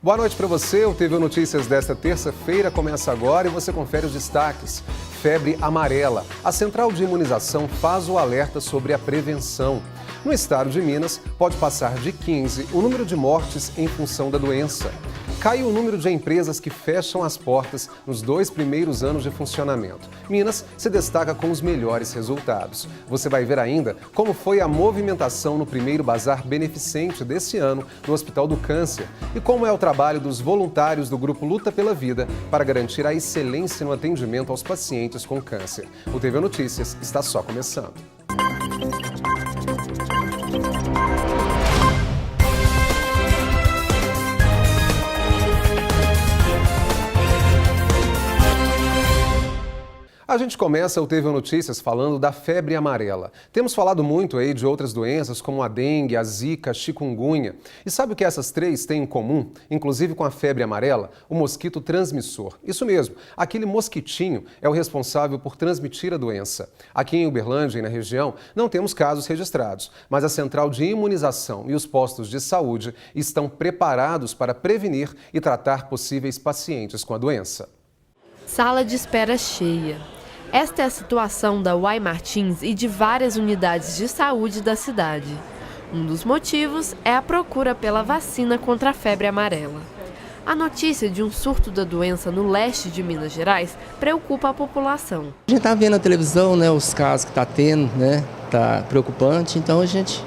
Boa noite para você. O TV Notícias desta terça-feira começa agora e você confere os destaques. Febre amarela. A Central de Imunização faz o alerta sobre a prevenção. No estado de Minas, pode passar de 15 o número de mortes em função da doença. Cai o número de empresas que fecham as portas nos 2 primeiros anos de funcionamento. Minas se destaca com os melhores resultados. Você vai ver ainda como foi a movimentação no primeiro bazar beneficente desse ano no Hospital do Câncer e como é o trabalho dos voluntários do Grupo Luta pela Vida para garantir a excelência no atendimento aos pacientes com câncer. O TV Notícias está só começando. A gente começa o TV Notícias falando da febre amarela. Temos falado muito aí de outras doenças como a dengue, a zika, a chikungunya. E sabe o que essas três têm em comum? Inclusive com a febre amarela? O mosquito transmissor. Isso mesmo, aquele mosquitinho é o responsável por transmitir a doença. Aqui em Uberlândia e na região não temos casos registrados, mas a Central de Imunização e os postos de saúde estão preparados para prevenir e tratar possíveis pacientes com a doença. Sala de espera cheia. Esta é a situação da Uai Martins e de várias unidades de saúde da cidade. Um dos motivos é a procura pela vacina contra a febre amarela. A notícia de um surto da doença no leste de Minas Gerais preocupa a população. A gente está vendo na televisão, os casos que está tendo, está preocupante, então a gente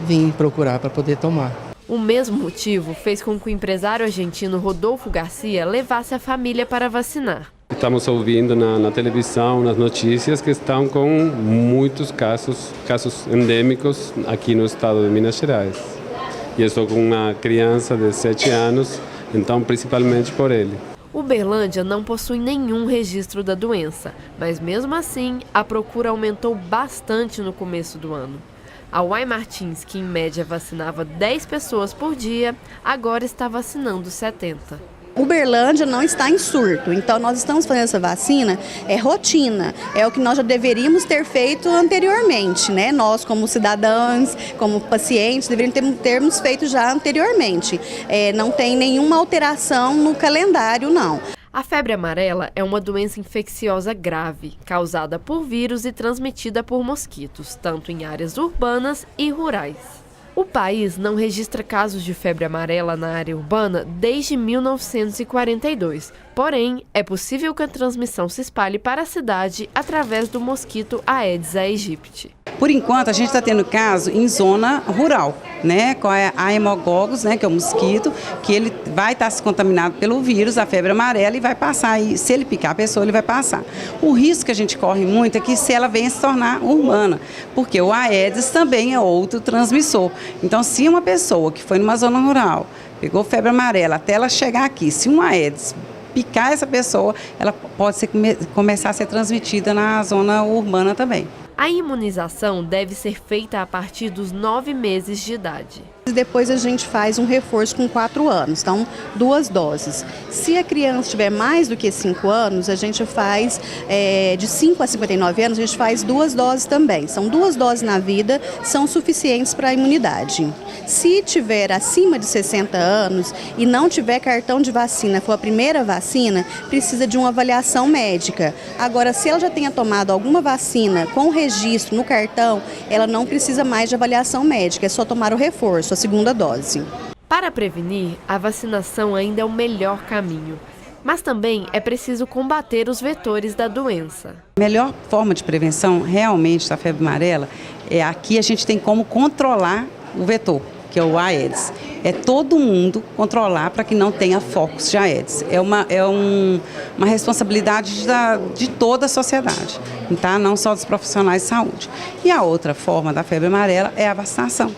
vem procurar para poder tomar. O mesmo motivo fez com que o empresário argentino Rodolfo Garcia levasse a família para vacinar. Estamos ouvindo na televisão, nas notícias, que estão com muitos casos endêmicos aqui no estado de Minas Gerais. E eu estou com uma criança de 7 anos, então principalmente por ele. Uberlândia não possui nenhum registro da doença, mas mesmo assim a procura aumentou bastante no começo do ano. A Uai Martins, que em média vacinava 10 pessoas por dia, agora está vacinando 70. Uberlândia não está em surto, então nós estamos fazendo essa vacina, é rotina, é o que nós já deveríamos ter feito anteriormente, Nós como cidadãos, como pacientes, deveríamos termos feito já anteriormente. Não tem nenhuma alteração no calendário, não. A febre amarela é uma doença infecciosa grave, causada por vírus e transmitida por mosquitos, tanto em áreas urbanas e rurais. O país não registra casos de febre amarela na área urbana desde 1942. Porém, é possível que a transmissão se espalhe para a cidade através do mosquito Aedes aegypti. Por enquanto, a gente está tendo caso em zona rural, com a hemogogos, que é o mosquito, que ele vai estar se contaminado pelo vírus, a febre amarela, e vai passar. E se ele picar a pessoa, ele vai passar. O risco que a gente corre muito é que se ela venha se tornar urbana, porque o Aedes também é outro transmissor. Então, se uma pessoa que foi numa zona rural, pegou febre amarela, até ela chegar aqui, se um Aedes picar essa pessoa, ela pode começar a ser transmitida na zona urbana também. A imunização deve ser feita a partir dos 9 meses de idade. Depois a gente faz um reforço com 4 anos, então 2 doses. Se a criança tiver mais do que 5 anos, a gente faz, de 5 a 59 anos, a gente faz 2 doses também. São 2 doses na vida, são suficientes para a imunidade. Se tiver acima de 60 anos e não tiver cartão de vacina, for a primeira vacina, precisa de uma avaliação médica. Agora, se ela já tenha tomado alguma vacina com registro no cartão, ela não precisa mais de avaliação médica, é só tomar o reforço, a segunda dose. Para prevenir, a vacinação ainda é o melhor caminho. Mas também é preciso combater os vetores da doença. A melhor forma de prevenção realmente da febre amarela é aqui a gente tem como controlar o vetor, que é o Aedes. É todo mundo controlar para que não tenha focos de Aedes. É uma responsabilidade de toda a sociedade, tá? Não só dos profissionais de saúde. E a outra forma da febre amarela é a vacinação.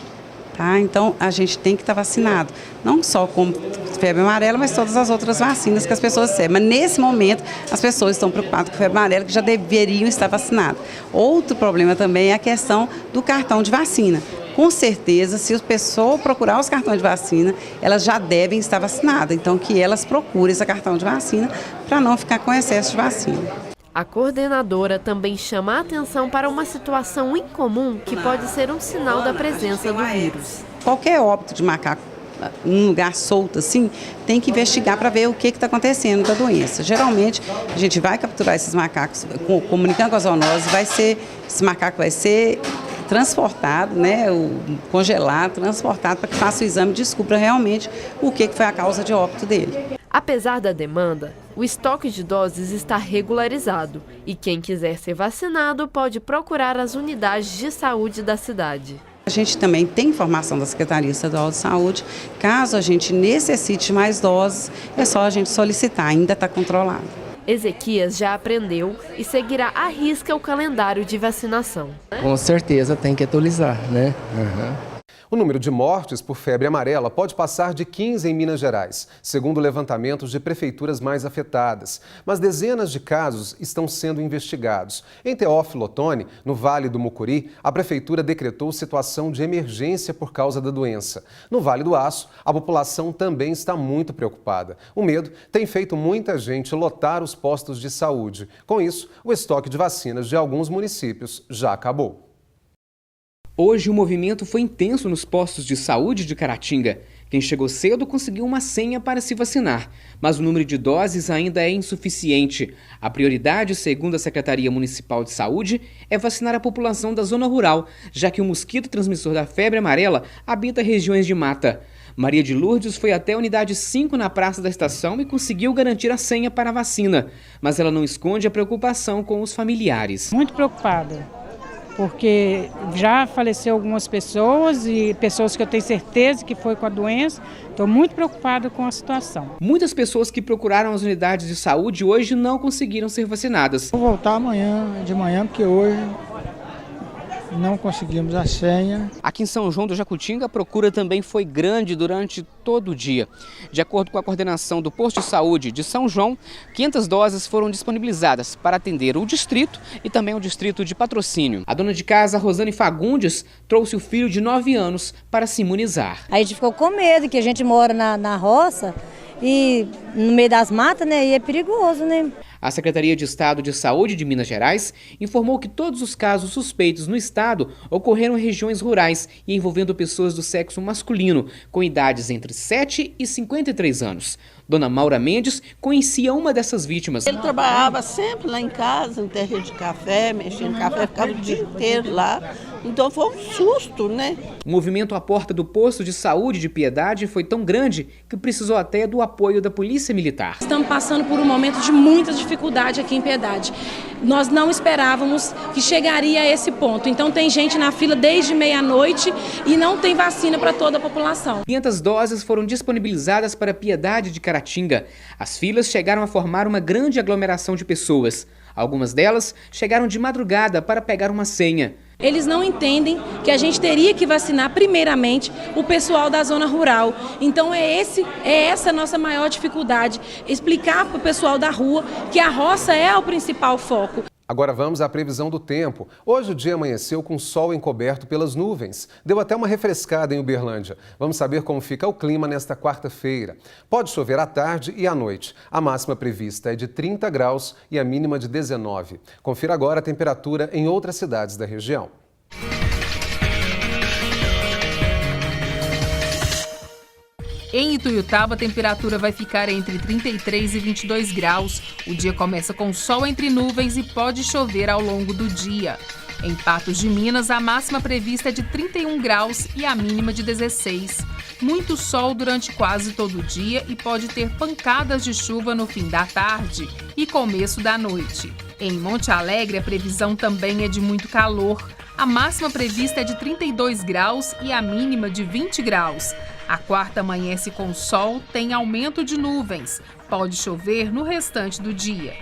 Tá? Então, a gente tem que estar vacinado, não só com febre amarela, mas todas as outras vacinas que as pessoas recebem. Mas, nesse momento, as pessoas estão preocupadas com febre amarela, que já deveriam estar vacinadas. Outro problema também é a questão do cartão de vacina. Com certeza, se a pessoa procurar os cartões de vacina, elas já devem estar vacinadas. Então, que elas procurem esse cartão de vacina para não ficar com excesso de vacina. A coordenadora também chama a atenção para uma situação incomum que pode ser um sinal da presença do vírus. Qualquer óbito de macaco num lugar solto assim, tem que investigar para ver o que está acontecendo da doença. Geralmente, a gente vai capturar esses macacos comunicando com a zoonose, esse macaco vai ser transportado, né, congelado, transportado para que faça o exame e descubra realmente o que foi a causa de óbito dele. Apesar da demanda, o estoque de doses está regularizado e quem quiser ser vacinado pode procurar as unidades de saúde da cidade. A gente também tem informação da Secretaria Estadual de Saúde. Caso a gente necessite mais doses, é só a gente solicitar, ainda está controlado. Ezequias já aprendeu e seguirá à risca o calendário de vacinação. Com certeza tem que atualizar, né? O número de mortes por febre amarela pode passar de 15 em Minas Gerais, segundo levantamentos de prefeituras mais afetadas. Mas dezenas de casos estão sendo investigados. Em Teófilo Otoni, no Vale do Mucuri, a prefeitura decretou situação de emergência por causa da doença. No Vale do Aço, a população também está muito preocupada. O medo tem feito muita gente lotar os postos de saúde. Com isso, o estoque de vacinas de alguns municípios já acabou. Hoje o movimento foi intenso nos postos de saúde de Caratinga. Quem chegou cedo conseguiu uma senha para se vacinar, mas o número de doses ainda é insuficiente. A prioridade, segundo a Secretaria Municipal de Saúde, é vacinar a população da zona rural, já que o mosquito transmissor da febre amarela habita regiões de mata. Maria de Lourdes foi até a unidade 5 na Praça da Estação e conseguiu garantir a senha para a vacina, mas ela não esconde a preocupação com os familiares. Muito preocupada, porque já faleceu algumas pessoas e pessoas que eu tenho certeza que foi com a doença. Estou muito preocupada com a situação. Muitas pessoas que procuraram as unidades de saúde hoje não conseguiram ser vacinadas. Vou voltar de manhã, porque hoje não conseguimos a senha. Aqui em São João do Jacutinga, a procura também foi grande durante todo o dia. De acordo com a coordenação do posto de saúde de São João, 500 doses foram disponibilizadas para atender o distrito e também o distrito de Patrocínio. A dona de casa, Rosane Fagundes, trouxe o filho de 9 anos para se imunizar. A gente ficou com medo, que a gente mora na roça e no meio das matas, né? E é perigoso, né? A Secretaria de Estado de Saúde de Minas Gerais informou que todos os casos suspeitos no estado ocorreram em regiões rurais e envolvendo pessoas do sexo masculino, com idades entre 7 e 53 anos. Dona Maura Mendes conhecia uma dessas vítimas. Ele trabalhava sempre lá em casa, no terreiro de café, mexendo em café, ficava o dia inteiro lá. Então foi um susto, né? O movimento à porta do posto de saúde de Piedade foi tão grande que precisou até do apoio da Polícia Militar. Estamos passando por um momento de muita dificuldade aqui em Piedade. Nós não esperávamos que chegaria a esse ponto. Então tem gente na fila desde meia-noite e não tem vacina para toda a população. 500 doses foram disponibilizadas para Piedade de Caratinga. As filas chegaram a formar uma grande aglomeração de pessoas. Algumas delas chegaram de madrugada para pegar uma senha. Eles não entendem que a gente teria que vacinar primeiramente o pessoal da zona rural. Então é essa a nossa maior dificuldade, explicar para o pessoal da rua que a roça é o principal foco. Agora vamos à previsão do tempo. Hoje o dia amanheceu com sol encoberto pelas nuvens. Deu até uma refrescada em Uberlândia. Vamos saber como fica o clima nesta quarta-feira. Pode chover à tarde e à noite. A máxima prevista é de 30 graus e a mínima de 19. Confira agora a temperatura em outras cidades da região. Em Ituiutaba, a temperatura vai ficar entre 33 e 22 graus. O dia começa com sol entre nuvens e pode chover ao longo do dia. Em Patos de Minas, a máxima prevista é de 31 graus e a mínima de 16. Muito sol durante quase todo o dia e pode ter pancadas de chuva no fim da tarde e começo da noite. Em Monte Alegre, a previsão também é de muito calor. A máxima prevista é de 32 graus e a mínima de 20 graus. A quarta amanhece com sol, tem aumento de nuvens. Pode chover no restante do dia.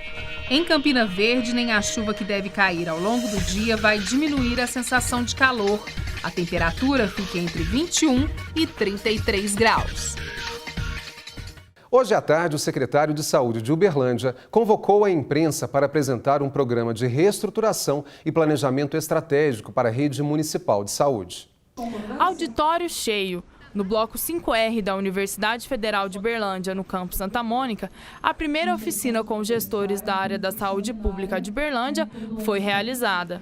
Em Campina Verde, nem a chuva que deve cair ao longo do dia vai diminuir a sensação de calor. A temperatura fica entre 21 e 33 graus. Hoje à tarde, o secretário de Saúde de Uberlândia convocou a imprensa para apresentar um programa de reestruturação e planejamento estratégico para a rede municipal de saúde. Auditório cheio. No Bloco 5R da Universidade Federal de Berlândia, no campus Santa Mônica, a primeira oficina com gestores da área da saúde pública de Berlândia foi realizada.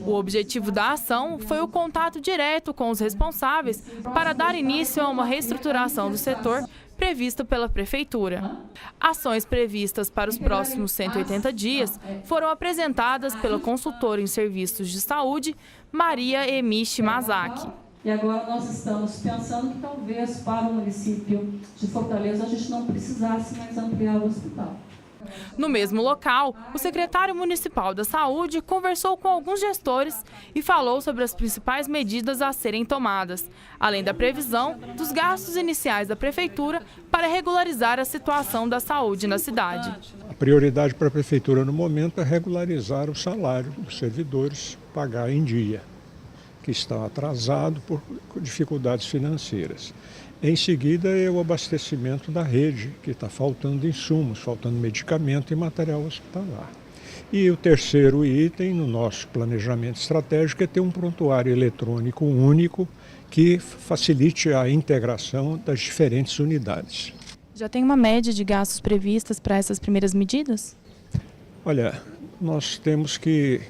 O objetivo da ação foi o contato direto com os responsáveis para dar início a uma reestruturação do setor prevista pela Prefeitura. Ações previstas para os próximos 180 dias foram apresentadas pela consultora em serviços de saúde, Maria Emishi Mazaki. E agora nós estamos pensando que talvez para o município de Fortaleza a gente não precisasse mais ampliar o hospital. No mesmo local, o secretário municipal da Saúde conversou com alguns gestores e falou sobre as principais medidas a serem tomadas, além da previsão dos gastos iniciais da Prefeitura para regularizar a situação da saúde na cidade. A prioridade para a Prefeitura no momento é regularizar o salário dos servidores, pagar em dia, que estão atrasados por dificuldades financeiras. Em seguida, é o abastecimento da rede, que está faltando insumos, faltando medicamento e material hospitalar. E o terceiro item no nosso planejamento estratégico é ter um prontuário eletrônico único que facilite a integração das diferentes unidades. Já tem uma média de gastos previstas para essas primeiras medidas? Olha, nós temos que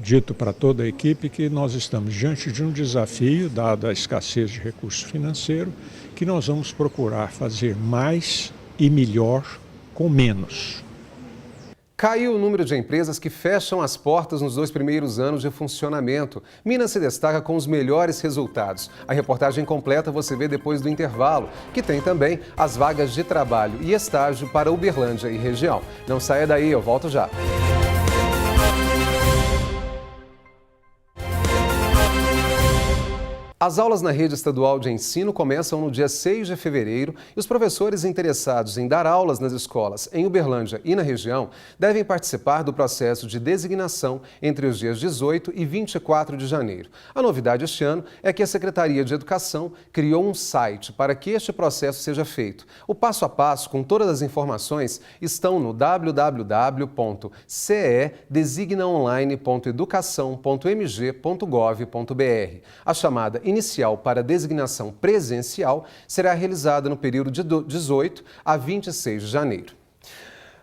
dito para toda a equipe que nós estamos diante de um desafio, dada a escassez de recurso financeiro, que nós vamos procurar fazer mais e melhor com menos. Caiu o número de empresas que fecham as portas nos 2 primeiros anos de funcionamento. Minas se destaca com os melhores resultados. A reportagem completa você vê depois do intervalo, que tem também as vagas de trabalho e estágio para Uberlândia e região. Não saia daí, eu volto já. As aulas na rede estadual de ensino começam no dia 6 de fevereiro e os professores interessados em dar aulas nas escolas em Uberlândia e na região devem participar do processo de designação entre os dias 18 e 24 de janeiro. A novidade este ano é que a Secretaria de Educação criou um site para que este processo seja feito. O passo a passo com todas as informações estão no www.cedesignaonline.educação.mg.gov.br. A chamada inicial para designação presencial será realizada no período de 18 a 26 de janeiro.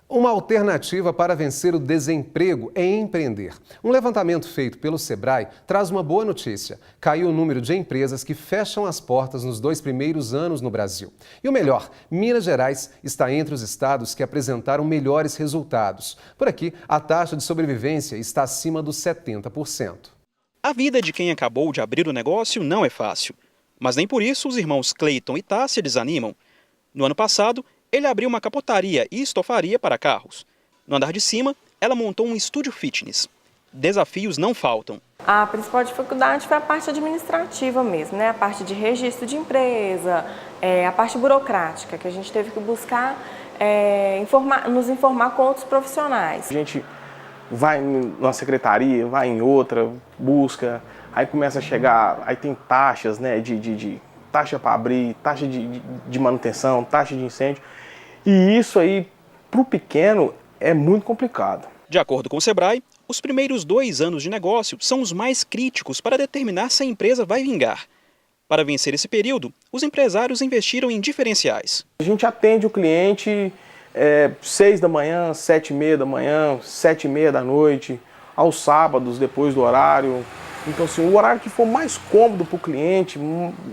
Uma alternativa para vencer o desemprego é empreender. Um levantamento feito pelo Sebrae traz uma boa notícia. Caiu o número de empresas que fecham as portas nos 2 primeiros anos no Brasil. E o melhor, Minas Gerais está entre os estados que apresentaram melhores resultados. Por aqui, a taxa de sobrevivência está acima dos 70%. A vida de quem acabou de abrir o negócio não é fácil. Mas nem por isso os irmãos Cleiton e Tássia desanimam. No ano passado, ele abriu uma capotaria e estofaria para carros. No andar de cima, ela montou um estúdio fitness. Desafios não faltam. A principal dificuldade foi a parte administrativa mesmo, né? A parte de registro de empresa, a parte burocrática, que a gente teve que buscar nos informar com outros profissionais. A gente vai numa secretaria, vai em outra, busca, aí começa a chegar, aí tem taxas, né, de taxa para abrir, taxa de manutenção, taxa de incêndio, e isso aí, para o pequeno, é muito complicado. De acordo com o Sebrae, os primeiros 2 anos de negócio são os mais críticos para determinar se a empresa vai vingar. Para vencer esse período, os empresários investiram em diferenciais. A gente atende o cliente 6 da manhã, 7h30 da manhã, 7h30 da noite, aos sábados, depois do horário. Então, assim, o horário que for mais cômodo para o cliente,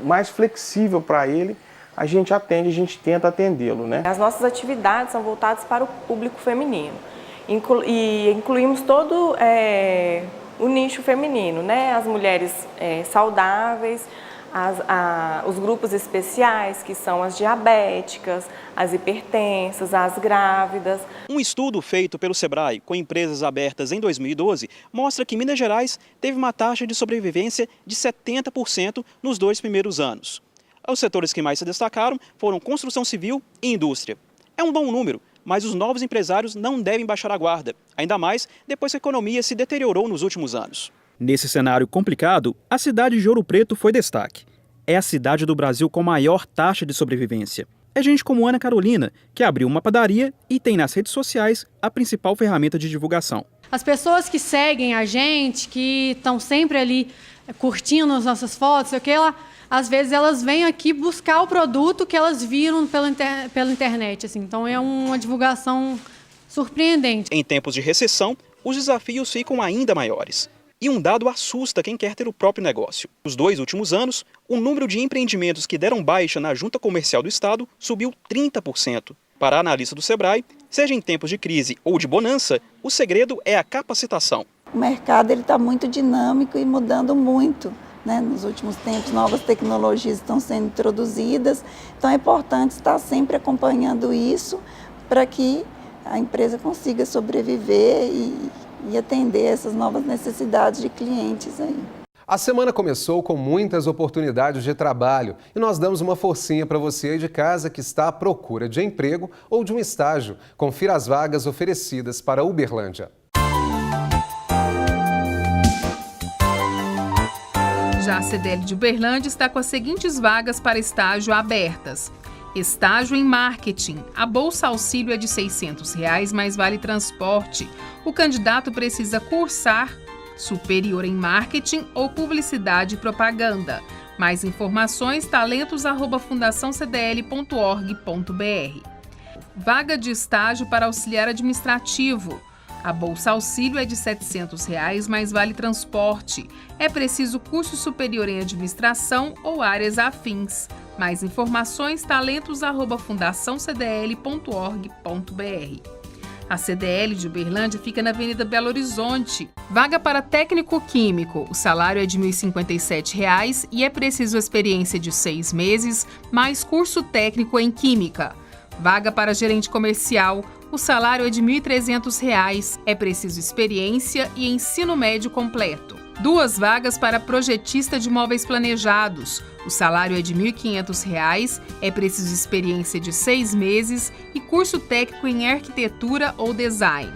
mais flexível para ele, a gente atende, a gente tenta atendê-lo, né? As nossas atividades são voltadas para o público feminino. E incluímos todo o nicho feminino, né? As mulheres saudáveis, os grupos especiais, que são as diabéticas, as hipertensas, as grávidas. Um estudo feito pelo Sebrae com empresas abertas em 2012 mostra que Minas Gerais teve uma taxa de sobrevivência de 70% nos 2 primeiros anos. Os setores que mais se destacaram foram construção civil e indústria. É um bom número, mas os novos empresários não devem baixar a guarda, ainda mais depois que a economia se deteriorou nos últimos anos. Nesse cenário complicado, a cidade de Ouro Preto foi destaque. É a cidade do Brasil com maior taxa de sobrevivência. É gente como Ana Carolina, que abriu uma padaria e tem nas redes sociais a principal ferramenta de divulgação. As pessoas que seguem a gente, que estão sempre ali curtindo as nossas fotos, sei o que, às vezes elas vêm aqui buscar o produto que elas viram pela internet. Assim. Então é uma divulgação surpreendente. Em tempos de recessão, os desafios ficam ainda maiores. E um dado assusta quem quer ter o próprio negócio. Nos 2 últimos anos, o número de empreendimentos que deram baixa na Junta Comercial do Estado subiu 30%. Para a analista do Sebrae, seja em tempos de crise ou de bonança, o segredo é a capacitação. O mercado está muito dinâmico e mudando muito. Nos últimos tempos, novas tecnologias estão sendo introduzidas, então é importante estar sempre acompanhando isso para que a empresa consiga sobreviver e atender essas novas necessidades de clientes aí. A semana começou com muitas oportunidades de trabalho e nós damos uma forcinha para você aí de casa que está à procura de emprego ou de um estágio. Confira as vagas oferecidas para Uberlândia. Já a CDL de Uberlândia está com as seguintes vagas para estágio abertas. Estágio em marketing. A bolsa auxílio é de R$ 600 mais vale transporte. O candidato precisa cursar superior em marketing ou publicidade e propaganda. Mais informações, talentos@fundaçãocdl.org.br. Vaga de estágio para auxiliar administrativo. A bolsa auxílio é de R$ 700 mais vale transporte. É preciso curso superior em administração ou áreas afins. Mais informações, talentos@fundaçãocdl.org.br. A CDL de Uberlândia fica na Avenida Belo Horizonte. Vaga para técnico químico. O salário é de R$ 1.057 e é preciso experiência de 6 meses, mais curso técnico em química. Vaga para gerente comercial. O salário é de R$ 1.300. É preciso experiência e ensino médio completo. 2 vagas para projetista de móveis planejados. O salário é de R$ 1.500. É preciso experiência de 6 meses e curso técnico em arquitetura ou design.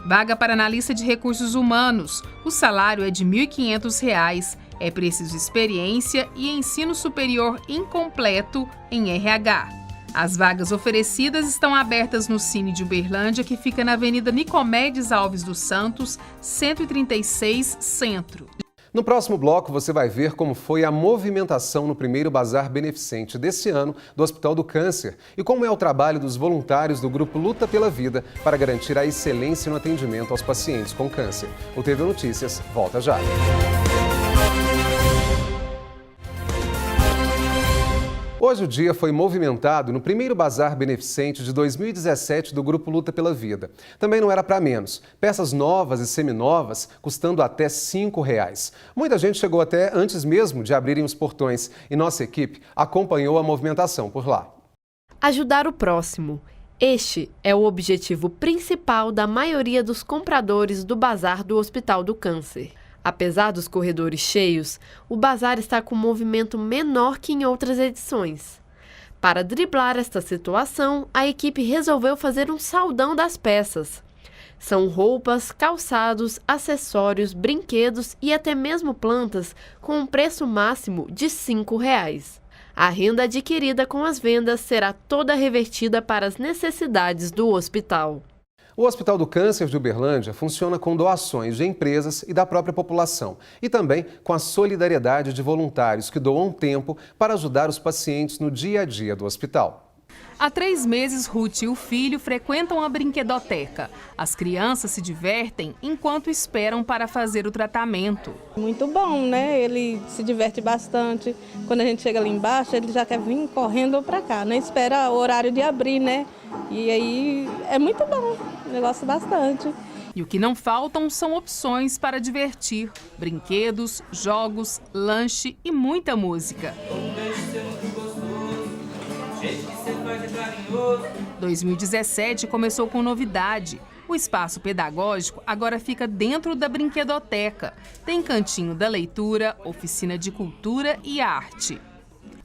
Vaga para analista de recursos humanos. O salário é de R$ 1.500. É preciso experiência e ensino superior incompleto em RH. As vagas oferecidas estão abertas no Cine de Uberlândia, que fica na Avenida Nicomedes Alves dos Santos, 136, Centro. No próximo bloco, você vai ver como foi a movimentação no primeiro bazar beneficente desse ano do Hospital do Câncer e como é o trabalho dos voluntários do Grupo Luta pela Vida para garantir a excelência no atendimento aos pacientes com câncer. O TV Notícias volta já. Hoje o dia foi movimentado no primeiro bazar beneficente de 2017 do Grupo Luta pela Vida. Também não era para menos. Peças novas e seminovas custando até R$ 5. Muita gente chegou até antes mesmo de abrirem os portões e nossa equipe acompanhou a movimentação por lá. Ajudar o próximo. Este é o objetivo principal da maioria dos compradores do bazar do Hospital do Câncer. Apesar dos corredores cheios, o bazar está com um movimento menor que em outras edições. Para driblar esta situação, a equipe resolveu fazer um saldão das peças. São roupas, calçados, acessórios, brinquedos e até mesmo plantas com um preço máximo de R$ 5. A renda adquirida com as vendas será toda revertida para as necessidades do hospital. O Hospital do Câncer de Uberlândia funciona com doações de empresas e da própria população e também com a solidariedade de voluntários que doam tempo para ajudar os pacientes no dia a dia do hospital. Há 3 meses, Ruth e o filho frequentam a brinquedoteca. As crianças se divertem enquanto esperam para fazer o tratamento. Muito bom, né? Ele se diverte bastante. Quando a gente chega ali embaixo, ele já quer vir correndo para cá, né? Espera o horário de abrir, né? E aí é muito bom, eu gosto bastante. E o que não faltam são opções para divertir. Brinquedos, jogos, lanche e muita música. 2017 começou com novidade. O espaço pedagógico agora fica dentro da brinquedoteca. Tem cantinho da leitura, oficina de cultura e arte.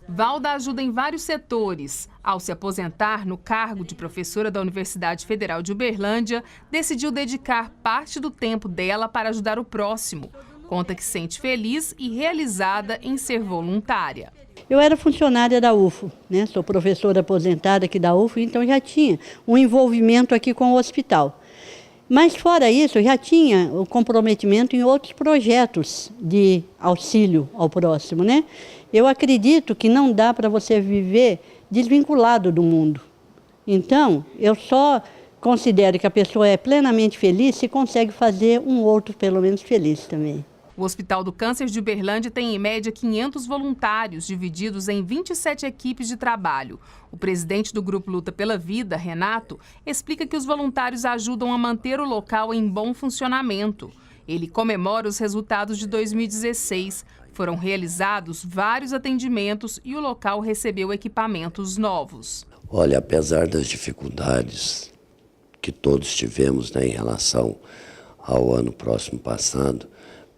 Valda ajuda em vários setores. Ao se aposentar no cargo de professora da Universidade Federal de Uberlândia, decidiu dedicar parte do tempo dela para ajudar o próximo. Conta que se sente feliz e realizada em ser voluntária. Eu era funcionária da UFO, né? Sou professora aposentada aqui da UFO, então já tinha um envolvimento aqui com o hospital. Mas fora isso, já tinha o comprometimento em outros projetos de auxílio ao próximo, né? Eu acredito que não dá para você viver desvinculado do mundo. Então, eu só considero que a pessoa é plenamente feliz se consegue fazer um outro pelo menos feliz também. O Hospital do Câncer de Uberlândia tem, em média, 500 voluntários, divididos em 27 equipes de trabalho. O presidente do Grupo Luta pela Vida, Renato, explica que os voluntários ajudam a manter o local em bom funcionamento. Ele comemora os resultados de 2016. Foram realizados vários atendimentos e o local recebeu equipamentos novos. Olha, apesar das dificuldades que todos tivemos, né, em relação ao ano próximo passado,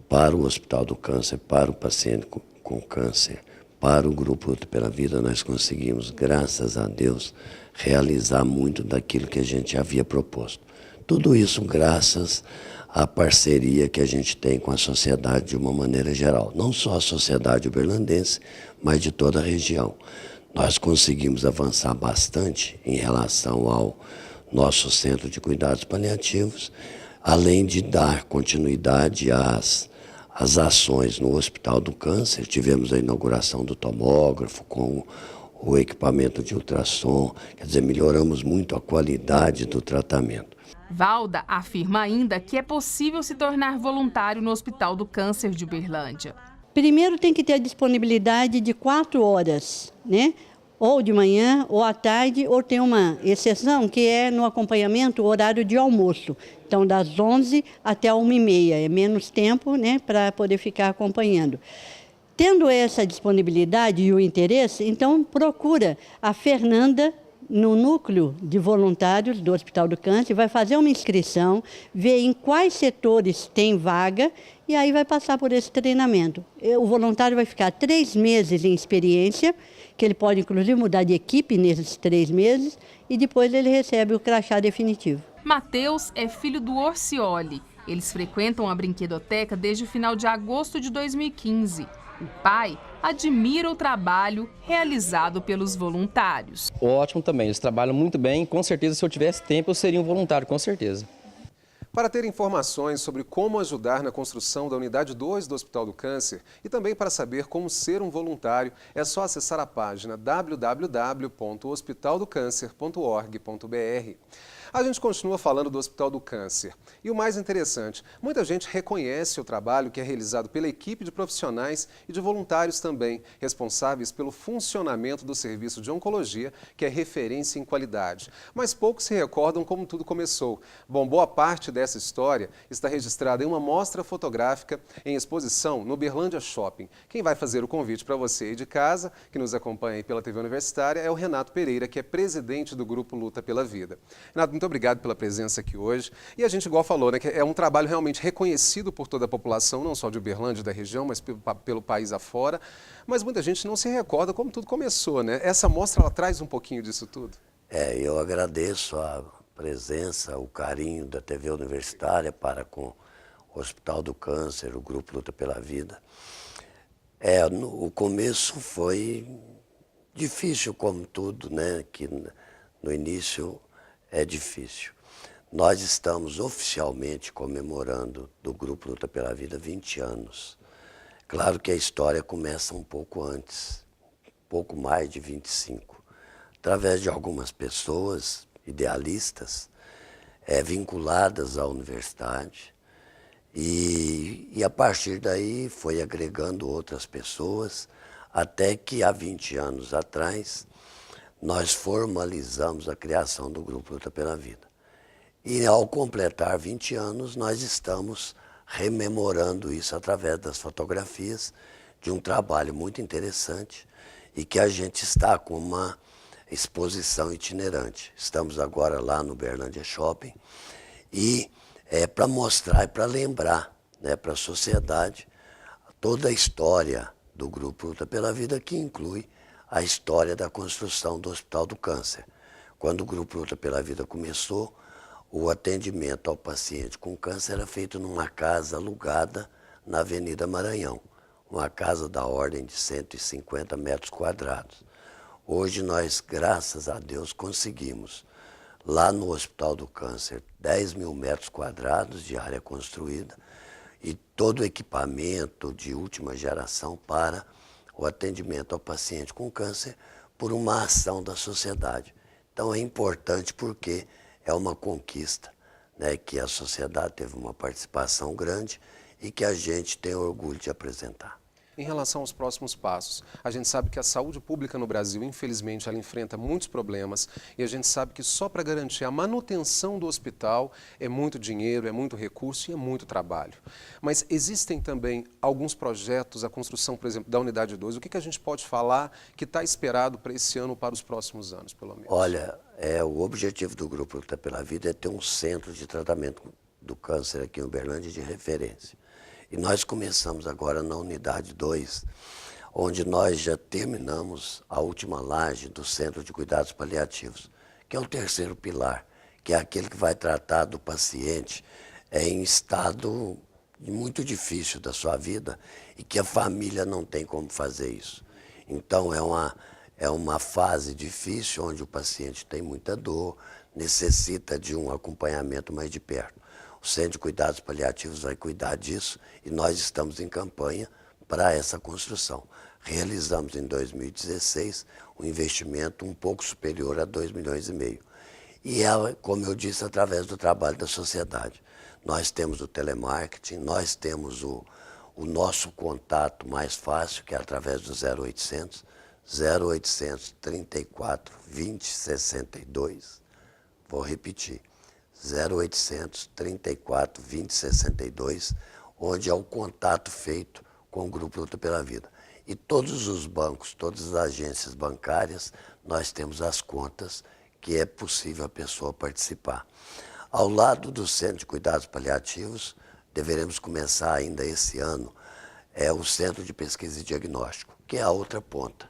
para o Hospital do Câncer, para o paciente com câncer, para o Grupo Luta pela Vida, nós conseguimos, graças a Deus, realizar muito daquilo que a gente havia proposto. Tudo isso graças à parceria que a gente tem com a sociedade de uma maneira geral. Não só a sociedade uberlandense, mas de toda a região. Nós conseguimos avançar bastante em relação ao nosso Centro de Cuidados Paliativos, além de dar continuidade às ações no Hospital do Câncer. Tivemos a inauguração do tomógrafo com o equipamento de ultrassom, quer dizer, melhoramos muito a qualidade do tratamento. Valda afirma ainda que é possível se tornar voluntário no Hospital do Câncer de Uberlândia. Primeiro tem que ter a disponibilidade de 4 horas, né? Ou de manhã, ou à tarde, ou tem uma exceção que é no acompanhamento o horário de almoço. Então, das 11 até 1h30, é menos tempo, né, para poder ficar acompanhando. Tendo essa disponibilidade e o interesse, então procura a Fernanda no núcleo de voluntários do Hospital do Câncer, vai fazer uma inscrição, ver em quais setores tem vaga e aí vai passar por esse treinamento. O voluntário vai ficar 3 meses em experiência, que ele pode inclusive mudar de equipe nesses 3 meses e depois ele recebe o crachá definitivo. Matheus é filho do Orcioli. Eles frequentam a brinquedoteca desde o final de agosto de 2015. O pai admira o trabalho realizado pelos voluntários. Ótimo também, eles trabalham muito bem. Com certeza, se eu tivesse tempo, eu seria um voluntário, com certeza. Para ter informações sobre como ajudar na construção da Unidade 2 do Hospital do Câncer e também para saber como ser um voluntário, é só acessar a página www.hospitaldocancer.org.br. A gente continua falando do Hospital do Câncer. E o mais interessante, muita gente reconhece o trabalho que é realizado pela equipe de profissionais e de voluntários também, responsáveis pelo funcionamento do serviço de oncologia, que é referência em qualidade. Mas poucos se recordam como tudo começou. Bom, boa parte dessa história está registrada em uma mostra fotográfica em exposição no Uberlândia Shopping. Quem vai fazer o convite para você aí de casa, que nos acompanha aí pela TV Universitária, é o Renato Pereira, que é presidente do Grupo Luta pela Vida. Renato, muito obrigado pela presença aqui hoje. E a gente, igual falou, né, que é um trabalho realmente reconhecido por toda a população, não só de Uberlândia, da região, mas pelo país afora. Mas muita gente não se recorda como tudo começou, né? Essa mostra, ela traz um pouquinho disso tudo. Eu agradeço a presença, o carinho da TV Universitária para com o Hospital do Câncer, o Grupo Luta pela Vida. O começo foi difícil, como tudo, né? Que no início é difícil. Nós estamos oficialmente comemorando do Grupo Luta pela Vida 20 anos. Claro que a história começa um pouco antes, pouco mais de 25, através de algumas pessoas idealistas, vinculadas à universidade, e a partir daí foi agregando outras pessoas, até que há 20 anos atrás, nós formalizamos a criação do Grupo Luta pela Vida. E ao completar 20 anos, nós estamos rememorando isso através das fotografias de um trabalho muito interessante e que a gente está com uma exposição itinerante. Estamos agora lá no Uberlândia Shopping e para mostrar e para lembrar, né, para a sociedade toda a história do Grupo Luta pela Vida, que inclui a história da construção do Hospital do Câncer. Quando o Grupo Luta pela Vida começou, o atendimento ao paciente com câncer era feito numa casa alugada na Avenida Maranhão, uma casa da ordem de 150 metros quadrados. Hoje nós, graças a Deus, conseguimos, lá no Hospital do Câncer, 10 mil metros quadrados de área construída e todo o equipamento de última geração para o atendimento ao paciente com câncer por uma ação da sociedade. Então é importante porque é uma conquista, né, que a sociedade teve uma participação grande e que a gente tem orgulho de apresentar. Em relação aos próximos passos, a gente sabe que a saúde pública no Brasil, infelizmente, ela enfrenta muitos problemas e a gente sabe que só para garantir a manutenção do hospital é muito dinheiro, é muito recurso e é muito trabalho. Mas existem também alguns projetos, a construção, por exemplo, da Unidade 2. O que a gente pode falar que está esperado para esse ano ou para os próximos anos, pelo menos? Olha, o objetivo do Grupo Luta pela Vida é ter um centro de tratamento do câncer aqui em Uberlândia de referência. E nós começamos agora na Unidade 2, onde nós já terminamos a última laje do Centro de Cuidados Paliativos, que é o terceiro pilar, que é aquele que vai tratar do paciente em estado muito difícil da sua vida e que a família não tem como fazer isso. Então é uma fase difícil, onde o paciente tem muita dor, necessita de um acompanhamento mais de perto. O Centro de Cuidados Paliativos vai cuidar disso e nós estamos em campanha para essa construção. Realizamos em 2016 um investimento um pouco superior a 2,5 milhões. E ela, como eu disse, através do trabalho da sociedade. Nós temos o telemarketing, nós temos o nosso contato mais fácil, que é através do 0800 34 20 62. Vou repetir. 0800 34 20 62, onde é o contato feito com o Grupo Luta pela Vida. E todos os bancos, todas as agências bancárias, nós temos as contas que é possível a pessoa participar. Ao lado do Centro de Cuidados Paliativos, deveremos começar ainda esse ano, o Centro de Pesquisa e Diagnóstico, que é a outra ponta.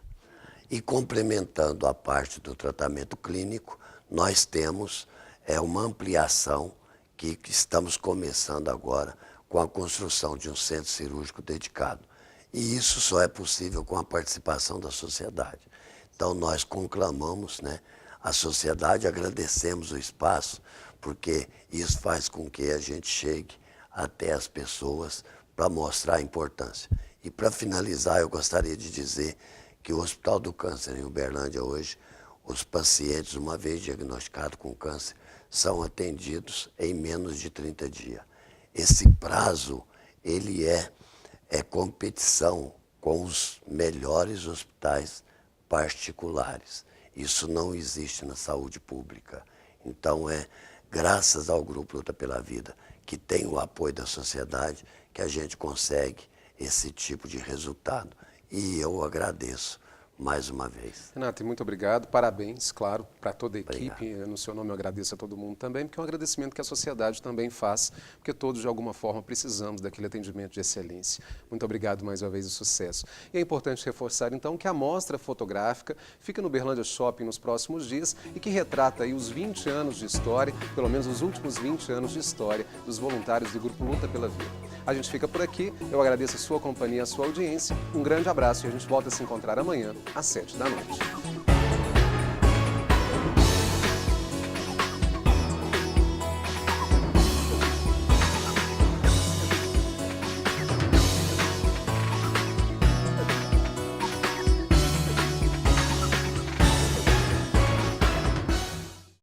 E complementando a parte do tratamento clínico, nós temos uma ampliação que estamos começando agora com a construção de um centro cirúrgico dedicado. E isso só é possível com a participação da sociedade. Então nós conclamamos, né, a sociedade, agradecemos o espaço, porque isso faz com que a gente chegue até as pessoas para mostrar a importância. E para finalizar, eu gostaria de dizer que o Hospital do Câncer em Uberlândia hoje, os pacientes, uma vez diagnosticados com câncer, são atendidos em menos de 30 dias. Esse prazo, ele é competição com os melhores hospitais particulares. Isso não existe na saúde pública. Então, graças ao Grupo Luta pela Vida, que tem o apoio da sociedade, que a gente consegue esse tipo de resultado. E eu agradeço mais uma vez. Renato, muito obrigado, parabéns, claro, para toda a equipe. No seu nome eu agradeço a todo mundo também, porque é um agradecimento que a sociedade também faz, porque todos de alguma forma precisamos daquele atendimento de excelência. Muito obrigado mais uma vez e sucesso. E é importante reforçar então que a mostra fotográfica fica no Uberlândia Shopping nos próximos dias e que retrata aí os 20 anos de história, pelo menos os últimos 20 anos de história dos voluntários do Grupo Luta pela Vida. A gente fica por aqui, eu agradeço a sua companhia, a sua audiência, um grande abraço e a gente volta a se encontrar amanhã às 7 da noite.